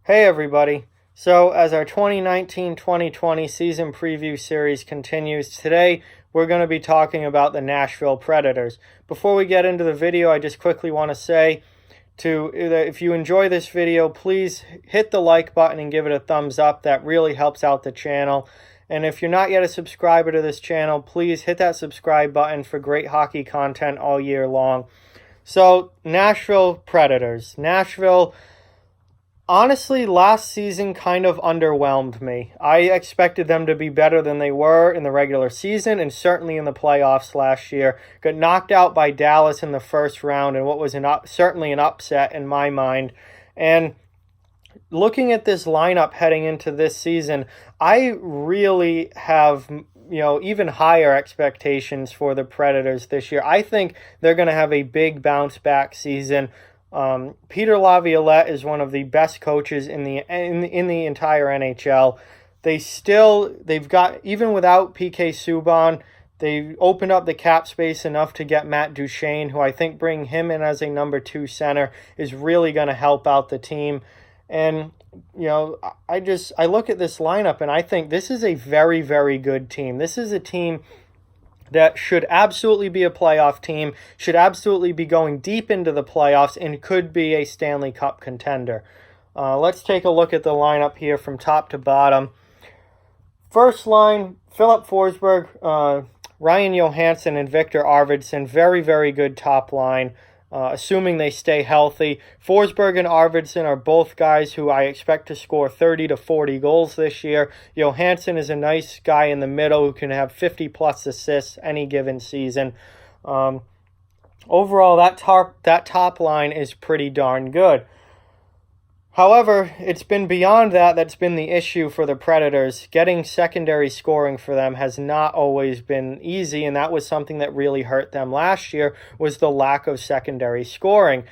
Hey everybody. So as our 2019-2020 season preview series continues, today we're going to be talking about the Nashville Predators. Before we get into the video, I just quickly want to say if you enjoy this video, please hit the like button and give it a thumbs up. That really helps out the channel. And if you're not yet a subscriber to this channel, please hit that subscribe button for great hockey content all year long. So, Nashville Predators. Nashville, honestly, last season kind of underwhelmed me. I expected them to be better than they were in the regular season and certainly in the playoffs last year. Got knocked out by Dallas in the first round in what was certainly an upset in my mind. And looking at this lineup heading into this season, I really have even higher expectations for the Predators this year. I think they're going to have a big bounce back season. Peter Laviolette is one of the best coaches in the entire NHL. They've got, even without PK Subban, they opened up the cap space enough to get Matt Duchene, who I think bringing him in as a number 2 center is really going to help out the team. And I look at this lineup and I think this is a very, very good team. This is a team that should absolutely be a playoff team, should absolutely be going deep into the playoffs, and could be a Stanley Cup contender. Let's take a look at the lineup here from top to bottom. First line, Philip Forsberg, Ryan Johansson, and Victor Arvidsson. Very, very good top line, assuming they stay healthy. Forsberg and Arvidsson are both guys who I expect to score 30 to 40 goals this year. Johansson is a nice guy in the middle who can have 50-plus assists any given season. Overall, that top line is pretty darn good. However, it's been beyond that's been the issue for the Predators. Getting secondary scoring for them has not always been easy, and that was something that really hurt them last year, was the lack of secondary scoring.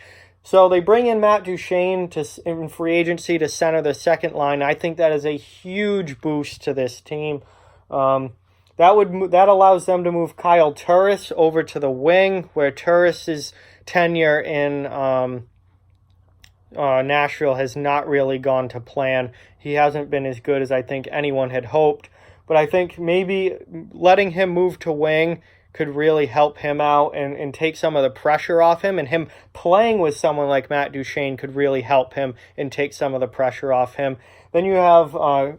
So they bring in Matt Duchene in free agency to center the second line. I think that is a huge boost to this team. That allows them to move Kyle Turris over to the wing, where Turris's tenure in Nashville has not really gone to plan. He hasn't been as good as I think anyone had hoped. But I think maybe letting him move to wing could really help him out and take some of the pressure off him. And him playing with someone like Matt Duchene could really help him and take some of the pressure off him. Then you have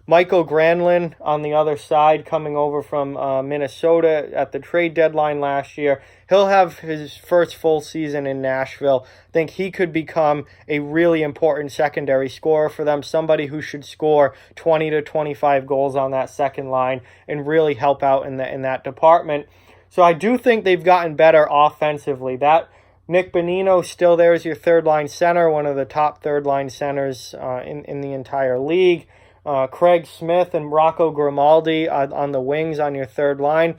Michael Granlund on the other side coming over from Minnesota at the trade deadline last year. He'll have his first full season in Nashville. I think he could become a really important secondary scorer for them, somebody who should score 20 to 25 goals on that second line and really help out in that department. So I do think they've gotten better offensively. That Nick Bonino still there as your third-line center, one of the top third-line centers in the entire league. Craig Smith and Rocco Grimaldi on the wings on your third line.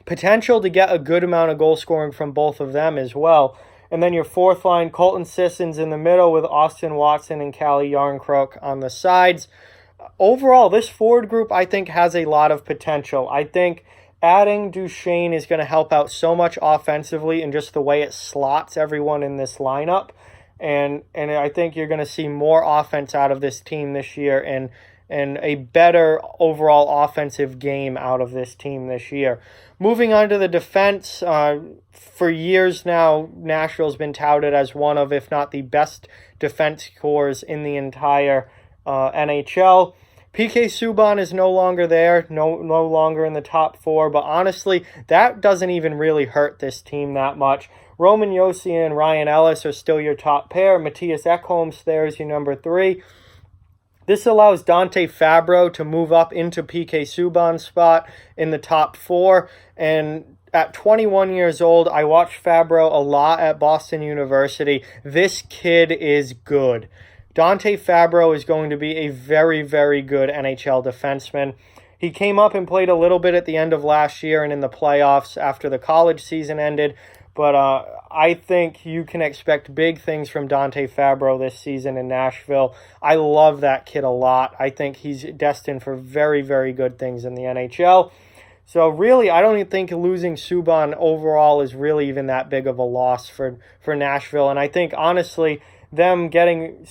Potential to get a good amount of goal scoring from both of them as well. And then your fourth line, Colton Sissons in the middle with Austin Watson and Calle Jarnkrok on the sides. Overall, this forward group I think has a lot of potential. I think adding Duchene is going to help out so much offensively and just the way it slots everyone in this lineup. And I think you're going to see more offense out of this team this year and a better overall offensive game out of this team this year. Moving on to the defense, for years now, Nashville's been touted as one of, if not the best defense corps in the entire NHL. PK Subban is no longer there, no longer in the top 4, but honestly, that doesn't even really hurt this team that much. Roman Josi and Ryan Ellis are still your top pair. Matthias Ekholm's there as your number 3. This allows Dante Fabro to move up into PK Subban's spot in the top 4. And at 21 years old, I watched Fabro a lot at Boston University. This kid is good. Dante Fabro is going to be a very, very good NHL defenseman. He came up and played a little bit at the end of last year and in the playoffs after the college season ended. But I think you can expect big things from Dante Fabro this season in Nashville. I love that kid a lot. I think he's destined for very, very good things in the NHL. So really, I don't even think losing Subban overall is really even that big of a loss for Nashville. And I think, honestly, them getting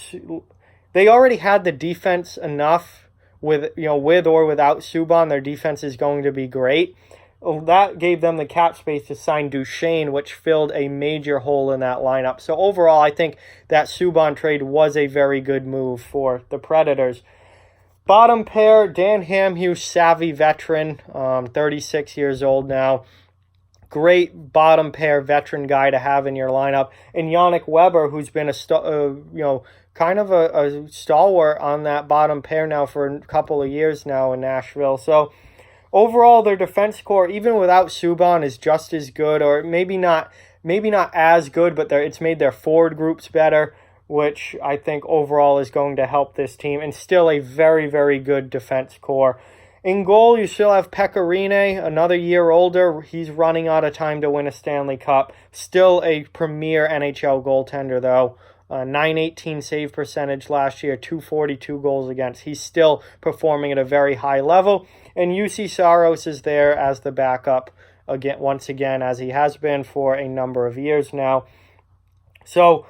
they already had the defense enough with or without Subban. Their defense is going to be great. That gave them the cap space to sign Duchesne, which filled a major hole in that lineup. So overall, I think that Subban trade was a very good move for the Predators. Bottom pair, Dan Hamhuis, savvy veteran, 36 years old now. Great bottom pair veteran guy to have in your lineup. And Yannick Weber, who's been kind of a stalwart on that bottom pair now for a couple of years now in Nashville. So overall, their defense core, even without Subban, is just as good, or maybe not as good, but it's made their forward groups better, which I think overall is going to help this team, and still a very, very good defense core. In goal, you still have Pekka Rinne, another year older. He's running out of time to win a Stanley Cup. Still a premier NHL goaltender, though. 918 save percentage last year, 242 goals against. He's still performing at a very high level. And UC Saros is there as the backup, once again, as he has been for a number of years now. So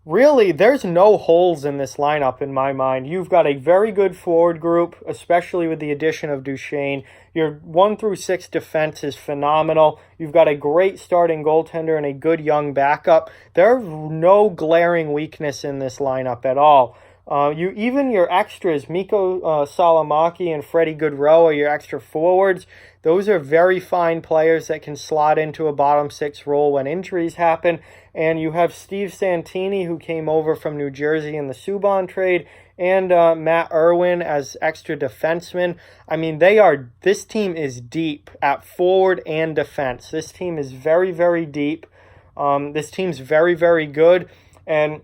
really, there's no holes in this lineup in my mind. You've got a very good forward group, especially with the addition of Duchesne. Your 1 through 6 defense is phenomenal. You've got a great starting goaltender and a good young backup. There's no glaring weakness in this lineup at all. Even your extras, Mikko Salamaki and Freddie Gaudreau are your extra forwards. Those are very fine players that can slot into a bottom 6 role when injuries happen. And you have Steve Santini, who came over from New Jersey in the Subban trade, and Matt Irwin as extra defensemen. I mean, this team is deep at forward and defense. This team is very, very deep. This team's very, very good. And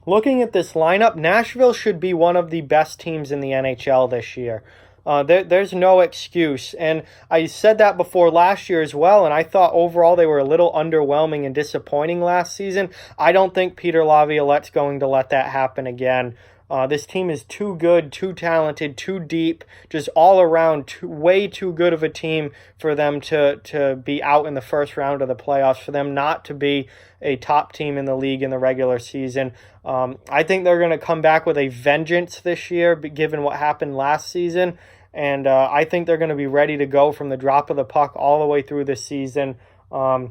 looking at this lineup, Nashville should be one of the best teams in the NHL this year. There's no excuse. And I said that before last year as well, and I thought overall they were a little underwhelming and disappointing last season. I don't think Peter Laviolette's going to let that happen again. This team is too good, too talented, too deep, just all around way too good of a team for them to be out in the first round of the playoffs, for them not to be a top team in the league in the regular season. I think they're going to come back with a vengeance this year, given what happened last season. And I think they're going to be ready to go from the drop of the puck all the way through this season. I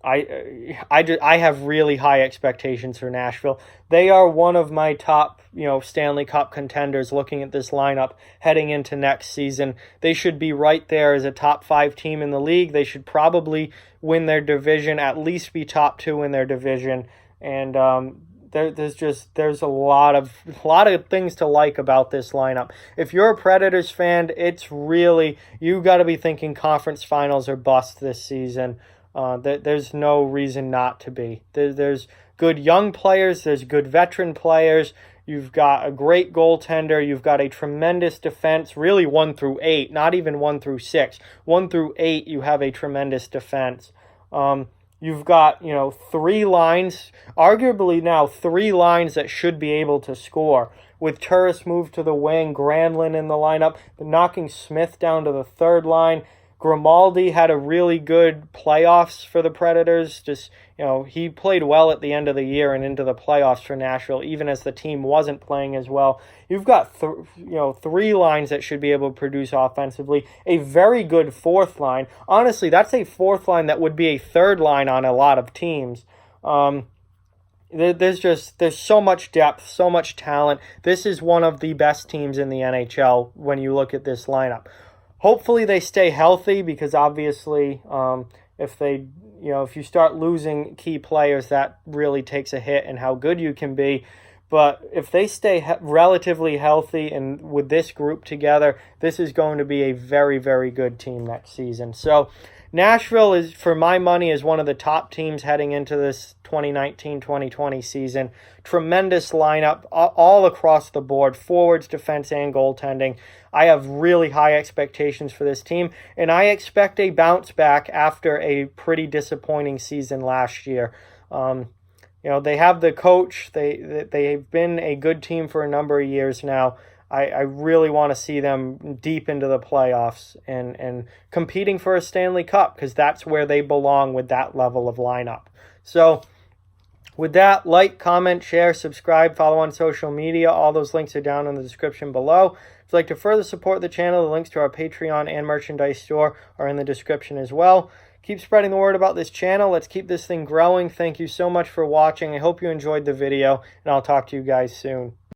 have really high expectations for Nashville. They are one of my top, Stanley Cup contenders looking at this lineup heading into next season. They should be right there as a top 5 team in the league. They should probably win their division, at least be top 2 in their division. And there's a lot of things to like about this lineup. If you're a Predators fan, it's really, you got to be thinking conference finals or bust this season. There's no reason not to be. There's good young players. There's good veteran players. You've got a great goaltender. You've got a tremendous defense, really 1 through 8, not even 1 through 6. 1 through 8, you have a tremendous defense. You've got, 3 lines, arguably now 3 lines that should be able to score. With Turris moved to the wing, Granlund in the lineup, knocking Smith down to the 3rd line. Grimaldi had a really good playoffs for the Predators. He played well at the end of the year and into the playoffs for Nashville, even as the team wasn't playing as well. You've got 3 lines that should be able to produce offensively. A very good 4th line. Honestly, that's a 4th line that would be a 3rd line on a lot of teams. There's so much depth, so much talent. This is one of the best teams in the NHL when you look at this lineup. Hopefully they stay healthy, because obviously if you start losing key players, that really takes a hit in how good you can be. But if they stay relatively healthy and with this group together, this is going to be a very, very good team next season. So Nashville is, for my money, is one of the top teams heading into this 2019-2020 season. Tremendous lineup all across the board, forwards, defense, and goaltending. I have really high expectations for this team, and I expect a bounce back after a pretty disappointing season last year. They have the coach. They've been a good team for a number of years now. I really want to see them deep into the playoffs and competing for a Stanley Cup, because that's where they belong with that level of lineup. So With that, like, comment, share, subscribe, follow on social media. All those links are down in the description below. If you'd like to further support the channel, the links to our Patreon and merchandise store are in the description as well. Keep spreading the word about this channel. Let's keep this thing growing. Thank you so much for watching. I hope you enjoyed the video, and I'll talk to you guys soon.